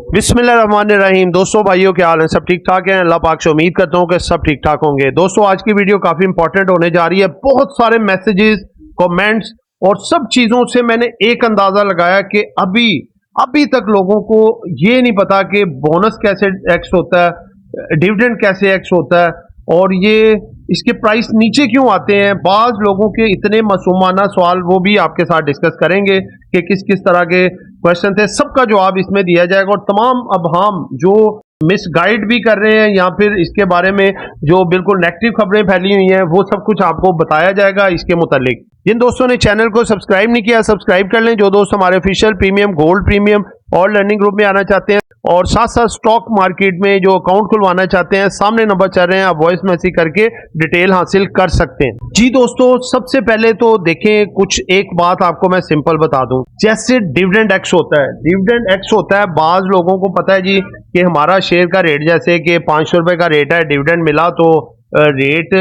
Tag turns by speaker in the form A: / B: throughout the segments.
A: बिस्मिल्लाहिर्रहमानिर्रहीम। दोस्तों भाइयों क्या हाल है, सब ठीक ठाक हैं। अल्लाह पाक से उम्मीद करता हूँ कि सब ठीक ठाक होंगे। दोस्तों आज की वीडियो काफी इंपॉर्टेंट होने जा रही है। बहुत सारे मैसेजेस, कमेंट्स और सब चीजों से मैंने एक अंदाजा लगाया कि अभी तक लोगों को ये नहीं पता कि बोनस कैसे एक्स होता है, डिविडेंड कैसे एक्स होता है और ये इसके प्राइस नीचे क्यों आते हैं। बाज लोगों के इतने मासूमाना सवाल वो भी आपके साथ डिस्कस करेंगे कि किस किस तरह के क्वेश्चन थे, सबका जवाब इसमें दिया जाएगा। और तमाम अबहाम जो मिसगाइड भी कर रहे हैं या फिर इसके बारे में जो बिल्कुल नेगेटिव खबरें फैली हुई हैं वो सब कुछ आपको बताया जाएगा इसके मुतालिक। जिन दोस्तों ने चैनल को सब्सक्राइब नहीं किया सब्सक्राइब कर लें। जो दोस्त हमारे ऑफिशियल प्रीमियम, गोल्ड प्रीमियम और लर्निंग ग्रुप में आना चाहते हैं और साथ साथ स्टॉक मार्केट में जो अकाउंट खुलवाना चाहते हैं, सामने नंबर चल रहे हैं, आप वॉइस मैसेज करके डिटेल हासिल कर सकते हैं। जी दोस्तों, सबसे पहले तो देखें, कुछ एक बात आपको मैं सिंपल बता दूं। जैसे डिविडेंड एक्स होता है, डिविडेंड एक्स होता है, बाज लोगों को पता है जी कि हमारा शेयर का रेट जैसे कि 500 रुपए का रेट है, डिविडेंड मिला तो रेट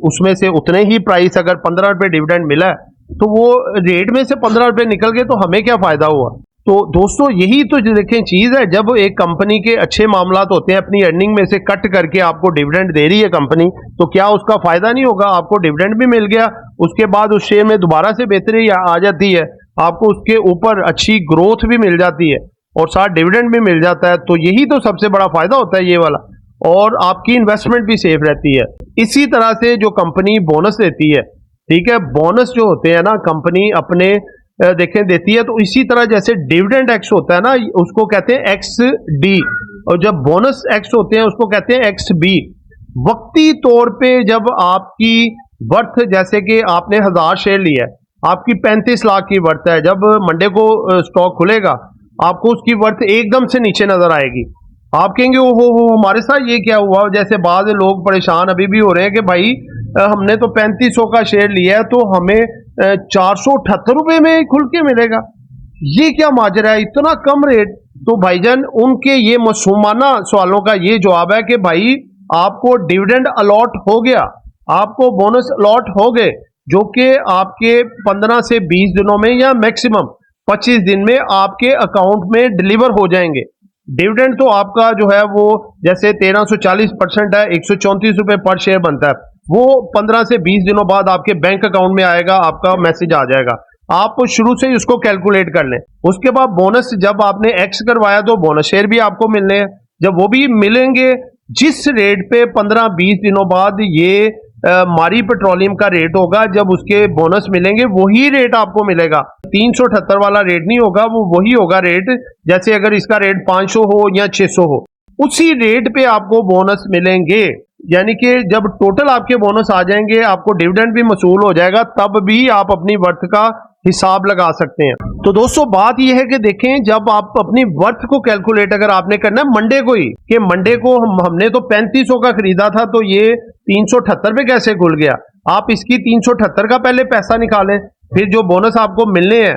A: उसमें से उतने ही प्राइस, अगर 15 रुपए डिविडेंड मिला तो वो रेट में से 15 रुपए निकल गए तो हमें क्या फायदा हुआ। तो दोस्तों यही तो देखें चीज है, जब एक कंपनी के अच्छे मामलात होते हैं, अपनी अर्निंग में से कट करके आपको डिविडेंड दे रही है कंपनी, तो क्या उसका फायदा नहीं होगा। आपको डिविडेंड भी मिल गया, उसके बाद उस शेयर में दोबारा से बेहतरी आ जाती है, आपको उसके ऊपर अच्छी ग्रोथ भी मिल जाती है और साथ डिविडेंड भी मिल जाता है। तो यही तो सबसे बड़ा फायदा होता है ये वाला, और आपकी इन्वेस्टमेंट भी सेफ रहती है। इसी तरह से जो कंपनी बोनस देती है, ठीक है, बोनस जो होते हैं ना कंपनी अपने देखें देती है, तो इसी तरह जैसे डिविडेंड एक्स होता है ना, उसको कहते हैं एक्स डी, और जब बोनस एक्स होते हैं उसको कहते हैं एक्स बी। वक्ती तौर पे जब आपकी वर्थ, जैसे कि आपने 1000 शेयर लिया है, आपकी 35 लाख की वर्थ है, जब मंडे को स्टॉक खुलेगा आपको उसकी वर्थ एकदम से नीचे नजर आएगी। आप कहेंगे वो हमारे साथ ये क्या हुआ। जैसे बाद लोग परेशान अभी भी हो रहे हैं कि भाई हमने तो 3500 का शेयर लिया है तो हमें 478 रुपए में खुल के मिलेगा, ये क्या माजरा है, इतना कम रेट। तो भाईजान उनके ये मासूमाना सवालों का ये जवाब है कि भाई आपको डिविडेंड अलॉट हो गया, आपको बोनस अलॉट हो गए, जो कि आपके 15 से 20 दिनों में या मैक्सिमम 25 दिन में आपके अकाउंट में डिलीवर हो जाएंगे। डिविडेंड तो आपका जो है वो जैसे 1340% है, 134 रुपए पर शेयर बनता है, वो 15 से 20 दिनों बाद आपके बैंक अकाउंट में आएगा, आपका मैसेज आ जाएगा। आप शुरू से ही उसको कैलकुलेट कर लें। उसके बाद बोनस, जब आपने एक्स करवाया तो बोनस शेयर भी आपको मिलने हैं, जब वो भी मिलेंगे जिस रेट पे 15-20 दिनों बाद ये मारी पेट्रोलियम का रेट होगा, जब उसके बोनस मिलेंगे वही रेट आपको मिलेगा। 378 वाला रेट नहीं होगा, वो वही होगा रेट। जैसे अगर इसका रेट 500 हो या 600 हो, उसी रेट पे आपको बोनस मिलेंगे। यानी कि जब टोटल आपके बोनस आ जाएंगे, आपको डिविडेंड भी मसूल हो जाएगा, तब भी आप अपनी वर्थ का हिसाब लगा सकते हैं। तो दोस्तों बात यह है कि देखें, जब आप अपनी वर्थ को कैलकुलेट अगर आपने करना है मंडे को ही, कि मंडे को हमने तो 3500 का खरीदा था तो ये 378 पे कैसे खुल गया, आप इसकी 378 का पहले पैसा निकालें, फिर जो बोनस आपको मिलने हैं,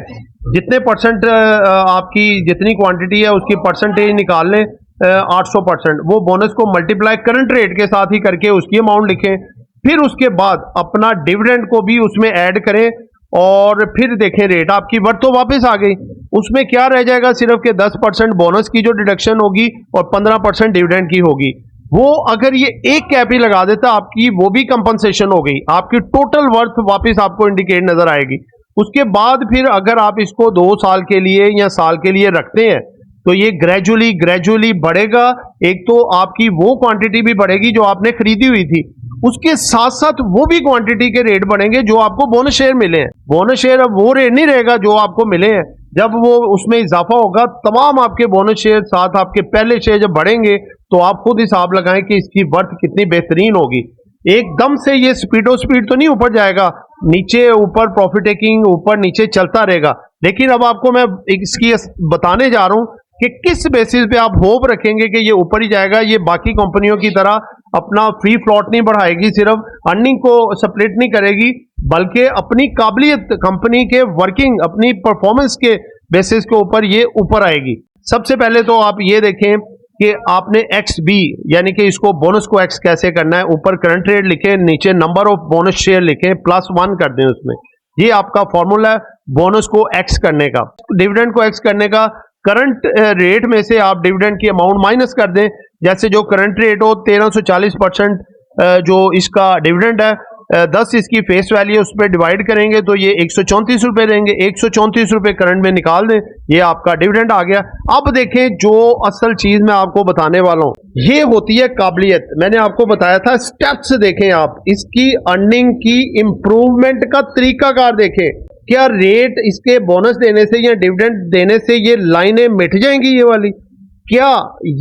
A: जितने परसेंट आपकी जितनी क्वांटिटी है उसकी परसेंटेज निकाल लें, 800%, वो बोनस को मल्टीप्लाई करंट रेट के साथ ही करके उसकी अमाउंट लिखें। फिर उसके बाद अपना डिविडेंड को भी उसमें ऐड करें और फिर देखें रेट, आपकी वर्थ तो वापस आ गई। उसमें क्या रह जाएगा, सिर्फ के 10% बोनस की जो डिडक्शन होगी और 15% डिविडेंड की होगी। वो अगर ये एक कैप ही लगा देता आपकी, वो भी कंपनसेशन हो गई, आपकी टोटल वर्थ वापस आपको इंडिकेट नजर आएगी। उसके बाद फिर अगर आप इसको 2 साल के लिए या साल के लिए रखते हैं तो ये ग्रेजुअली बढ़ेगा। एक तो आपकी वो क्वांटिटी भी बढ़ेगी जो आपने खरीदी हुई थी, उसके साथ साथ वो भी क्वांटिटी के रेट बढ़ेंगे जो आपको बोनस शेयर मिले हैं। बोनस शेयर अब वो रेट नहीं रहेगा जो आपको मिले हैं, जब वो उसमें इजाफा होगा तमाम आपके बोनस शेयर साथ आपके पहले शेयर जब बढ़ेंगे तो आप खुद हिसाब लगाएं कि इसकी वर्थ कितनी बेहतरीन होगी। एकदम से ये स्पीड तो नहीं ऊपर जाएगा, नीचे ऊपर प्रॉफिट टेकिंग ऊपर नीचे चलता रहेगा। लेकिन अब आपको मैं इसकी बताने जा रहा हूं कि किस बेसिस पे आप होप रखेंगे कि ये ऊपर ही जाएगा। ये बाकी कंपनियों की तरह अपना फ्री फ्लॉट नहीं बढ़ाएगी, सिर्फ अर्निंग को स्प्लिट नहीं करेगी, बल्कि अपनी काबिलियत, कंपनी के वर्किंग, अपनी परफॉर्मेंस के बेसिस के ऊपर ये ऊपर आएगी। सबसे पहले तो आप ये देखें कि आपने एक्स बी, यानी कि इसको बोनस को एक्स कैसे करना है। ऊपर करंट रेट लिखें, नीचे नंबर ऑफ बोनस शेयर लिखें, +1 कर दें उसमें। ये आपका फॉर्मूला है बोनस को एक्स करने का, डिविडेंड को एक्स करने का। करंट रेट में से आप डिविडेंड की अमाउंट माइनस कर दें, जैसे जो करंट रेट हो 1340% जो इसका डिविडेंड है, 10 इसकी फेस वैल्यू है, उस पर डिवाइड करेंगे तो ये 134 रुपए देंगे। 134 रुपए करंट में निकाल दें, ये आपका डिविडेंड आ गया। अब देखें जो असल चीज मैं आपको बताने वाला हूं, ये होती है काबिलियत। मैंने आपको बताया था स्टेप्स देखें, आप इसकी अर्निंग की इंप्रूवमेंट का तरीकाकार देखें। क्या रेट इसके बोनस देने से या डिविडेंड देने से ये लाइनें मिट जाएंगी ये वाली? क्या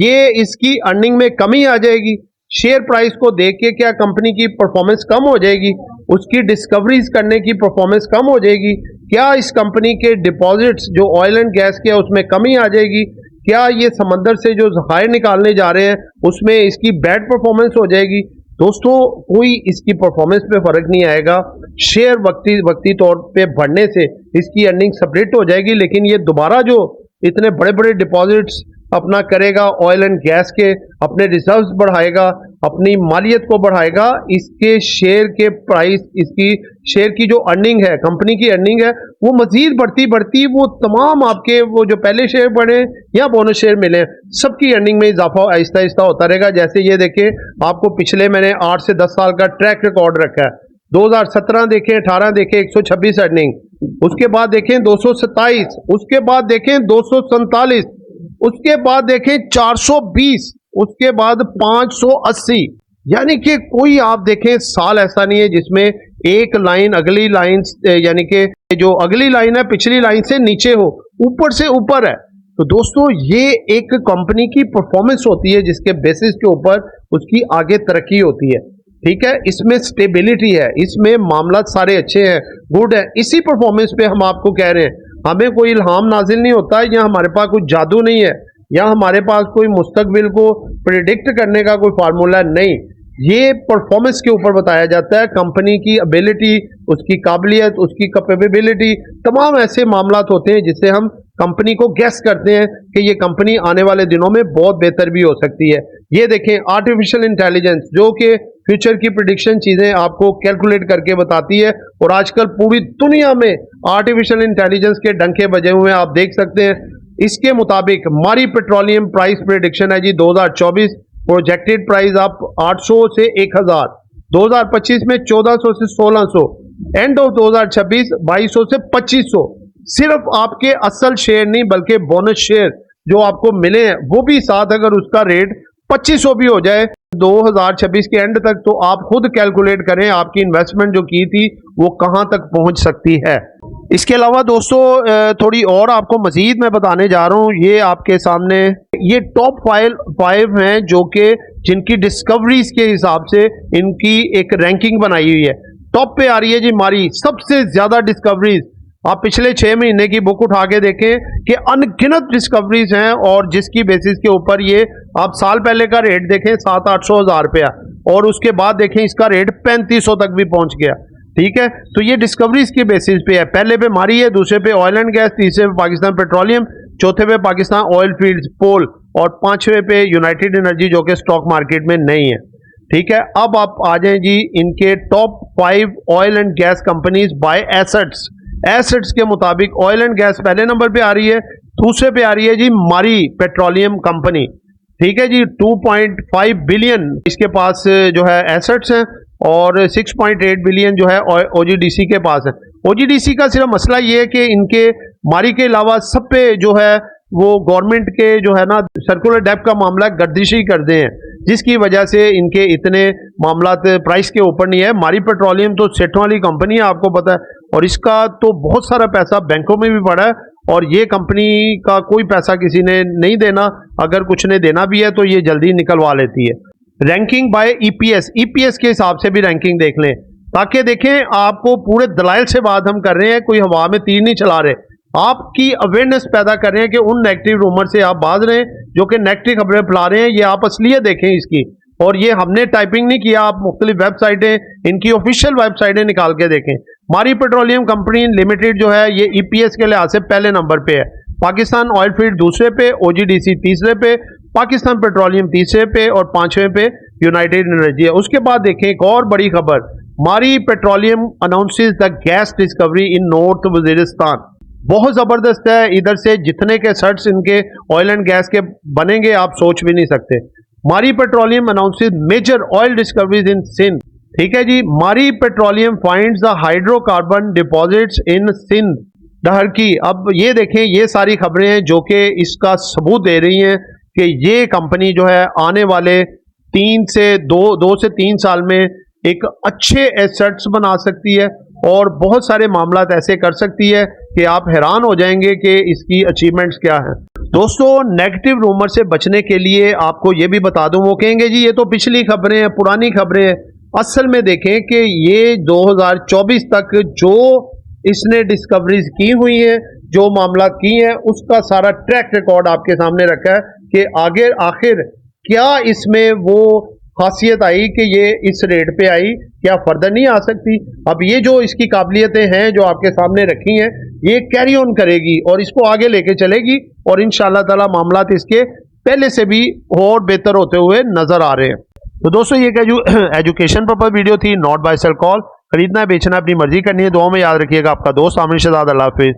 A: ये इसकी अर्निंग में कमी आ जाएगी? शेयर प्राइस को देख के क्या कंपनी की परफॉर्मेंस कम हो जाएगी? उसकी डिस्कवरीज करने की परफॉर्मेंस कम हो जाएगी? क्या इस कंपनी के डिपॉजिट्स जो ऑयल एंड गैस के उसमें कमी आ जाएगी? क्या ये समंदर से जो जखायर निकालने जा रहे हैं उसमें इसकी बैड परफॉर्मेंस हो जाएगी? दोस्तों, कोई इसकी परफॉर्मेंस पे फर्क नहीं आएगा। शेयर वक्ती तौर पे बढ़ने से इसकी अर्निंग सेपरेट हो जाएगी, लेकिन ये दोबारा जो इतने बड़े बड़े डिपॉजिट्स अपना करेगा ऑयल एंड गैस के, अपने रिजर्व्स बढ़ाएगा, अपनी मालियत को बढ़ाएगा, इसके शेयर के प्राइस, इसकी शेयर की जो अर्निंग है, कंपनी की अर्निंग है, वो मजीद बढ़ती बढ़ती वो तमाम आपके वो जो पहले शेयर बढ़े या बोनस शेयर मिले, सबकी अर्निंग में इजाफा आहिस्ता आहिस्ता होता रहेगा। जैसे ये देखें, आपको पिछले मैंने 8 से 10 साल का ट्रैक रिकॉर्ड रखा है। 2017 देखें, 18 देखें 126 अर्निंग, उसके बाद देखें 227, उसके बाद देखें 247, उसके बाद देखें 420, उसके बाद 580। यानी कि कोई आप देखें साल ऐसा नहीं है जिसमें एक लाइन अगली लाइन यानी कि जो अगली लाइन है पिछली लाइन से नीचे हो, ऊपर से ऊपर है। तो दोस्तों, ये एक कंपनी की परफॉर्मेंस होती है जिसके बेसिस के ऊपर उसकी आगे तरक्की होती है। ठीक है, इसमें स्टेबिलिटी है, इसमें मामला सारे अच्छे हैं, गुड है। इसी परफॉर्मेंस पे हम आपको कह रहे हैं, हमें कोई इल्हाम नाजिल नहीं होता, या हमारे पास कोई जादू नहीं है, या हमारे पास कोई मुस्तकबिल को प्रिडिक्ट करने का कोई फार्मूला नहीं। ये परफॉर्मेंस के ऊपर बताया जाता है, कंपनी की एबिलिटी, उसकी काबिलियत, उसकी कैपेबिलिटी, तमाम ऐसे मामला होते हैं जिससे हम कंपनी को गैस करते हैं कि ये कंपनी आने वाले दिनों में बहुत बेहतर भी हो सकती है। ये देखें, आर्टिफिशियल इंटेलिजेंस जो कि फ्यूचर की प्रिडिक्शन चीजें आपको कैलकुलेट करके बताती है, और आजकल पूरी दुनिया में आर्टिफिशियल इंटेलिजेंस के डंके बजे हुए हैं, आप देख सकते हैं। इसके मुताबिक मारी पेट्रोलियम प्राइस प्रिडिक्शन है जी 2024, प्रोजेक्टेड प्राइस आप 800 से 1000, 2025 में 1400 से 1600, एंड ऑफ 2026 2200 से 2500। सिर्फ आपके असल शेयर नहीं बल्कि बोनस शेयर जो आपको मिले हैं वो भी साथ, अगर उसका रेट 2500 भी हो जाए 2026 के एंड तक, तो आप खुद कैलकुलेट करें आपकी इन्वेस्टमेंट जो की थी वो कहां तक पहुंच सकती है। इसके अलावा दोस्तों, थोड़ी और आपको मजीद मैं बताने जा रहा हूं। ये आपके सामने ये टॉप 5 हैं जो कि जिनकी डिस्कवरीज के हिसाब से इनकी एक रैंकिंग बनाई हुई है। टॉप पे आ रही है जी मारी, सबसे ज्यादा डिस्कवरीज। आप पिछले 6 महीने की बुक उठा के देखें कि अनगिनत डिस्कवरीज हैं, और जिसकी बेसिस के ऊपर ये आप साल पहले का रेट देखें 700-800 हज़ार रुपया, और उसके बाद देखें इसका रेट 3500 तक भी पहुंच गया। ठीक है, तो ये डिस्कवरीज के बेसिस पे है। पहले पे मारी है, दूसरे पे ऑयल एंड गैस, तीसरे पे पाकिस्तान पेट्रोलियम, चौथे पे पाकिस्तान ऑयल फील्ड्स पोल, और पांचवें पे यूनाइटेड एनर्जी जो कि स्टॉक मार्केट में नहीं है। ठीक है, अब आप आ जाएं जी इनके top 5 oil and gas companies by assets. Assets के मुताबिक ऑयल एंड गैस पहले नंबर पे आ रही है, दूसरे पे आ रही है जी मारी पेट्रोलियम कंपनी। ठीक है जी, 2.5 बिलियन इसके पास जो है एसेट्स हैं, और 6.8 बिलियन जो है ओजीडीसी के पास है। ओजीडीसी का सिर्फ मसला ये है कि इनके मारी के अलावा सब पे जो है वो गवर्नमेंट के जो है ना सर्कुलर डेब्ट का मामला गर्दिशी कर दे हैं, जिसकी वजह से इनके इतने मामला प्राइस के ऊपर नहीं है। मारी पेट्रोलियम तो सेठों वाली कंपनी है, आपको पता है, और इसका तो बहुत सारा पैसा बैंकों में भी पड़ा है, और ये कंपनी का कोई पैसा किसी ने नहीं देना, अगर कुछ ने देना भी है तो ये जल्दी निकलवा लेती है। रैंकिंग बाय ईपीएस, ईपीएस के हिसाब से भी रैंकिंग देख लें, ताकि देखें आपको पूरे दलाइल से बात हम कर रहे हैं, कोई हवा में तीर नहीं चला रहे, आपकी अवेयरनेस पैदा कर रहे हैं कि उन नेगेटिव रूमर से आप बाज रहे हैं जो कि नेगेटिव खबरें फैला रहे हैं। ये आप असलियत देखें इसकी, और ये हमने टाइपिंग नहीं किया, आप मुख्तलिफ वेबसाइटें इनकी ऑफिशियल वेबसाइटें निकाल के देखें। मारी पेट्रोलियम कंपनी लिमिटेड जो है ये ईपीएस के लिहाज से पहले नंबर पे है, पाकिस्तान ऑयल फील्ड दूसरे पे, ओजीडीसी तीसरे पे, पाकिस्तान पेट्रोलियम तीसरे पे, और पांचवें पे यूनाइटेड एनर्जी है। उसके बाद देखें एक और बड़ी खबर, मारी petroleum announces the gas discovery in north Waziristan. बहुत जबरदस्त है। इधर से जितने के सर्ट्स इनके ऑयल एंड गैस के बनेंगे आप सोच भी नहीं सकते। Mari petroleum announces major oil discoveries in Sindh. ठीक है जी, Mari petroleum finds the hydrocarbon deposits in Sindh Daharki. अब ये देखें, ये सारी खबरें हैं जो कि इसका सबूत दे रही हैं कि ये कंपनी जो है आने वाले 2 से 3 साल में एक अच्छे एसेट्स बना सकती है और बहुत सारे मामला ऐसे कर सकती है कि आप हैरान हो जाएंगे कि इसकी अचीवमेंट्स क्या हैं। दोस्तों, नेगेटिव रूमर से बचने के लिए आपको ये भी बता दूं, वो कहेंगे जी ये तो पिछली खबरें हैं, पुरानी खबरें हैं। असल में देखें कि ये 2024 तक जो इसने डिस्कवरीज की हुई हैं, जो मामला की हैं, उसका सारा ट्रैक रिकॉर्ड आपके सामने रखा है कि आगे आखिर क्या इसमें वो खासियत आई कि ये इस रेट पे आई, क्या फर्दर नहीं आ सकती। अब ये जो इसकी काबिलियतें हैं जो आपके सामने रखी हैं, ये कैरी ऑन करेगी और इसको आगे लेके चलेगी और इंशाअल्लाह ताला मामलात इसके पहले से भी और बेहतर होते हुए नजर आ रहे हैं। तो दोस्तों, ये एजुकेशन पर्पज वीडियो थी, नॉट बाय सेल कॉल। खरीदना है, बेचना है, अपनी मर्जी करनी है। दुआ में याद रखिएगा। आपका दोस्त आमिर शहजाद। अल्लाह हाफिज।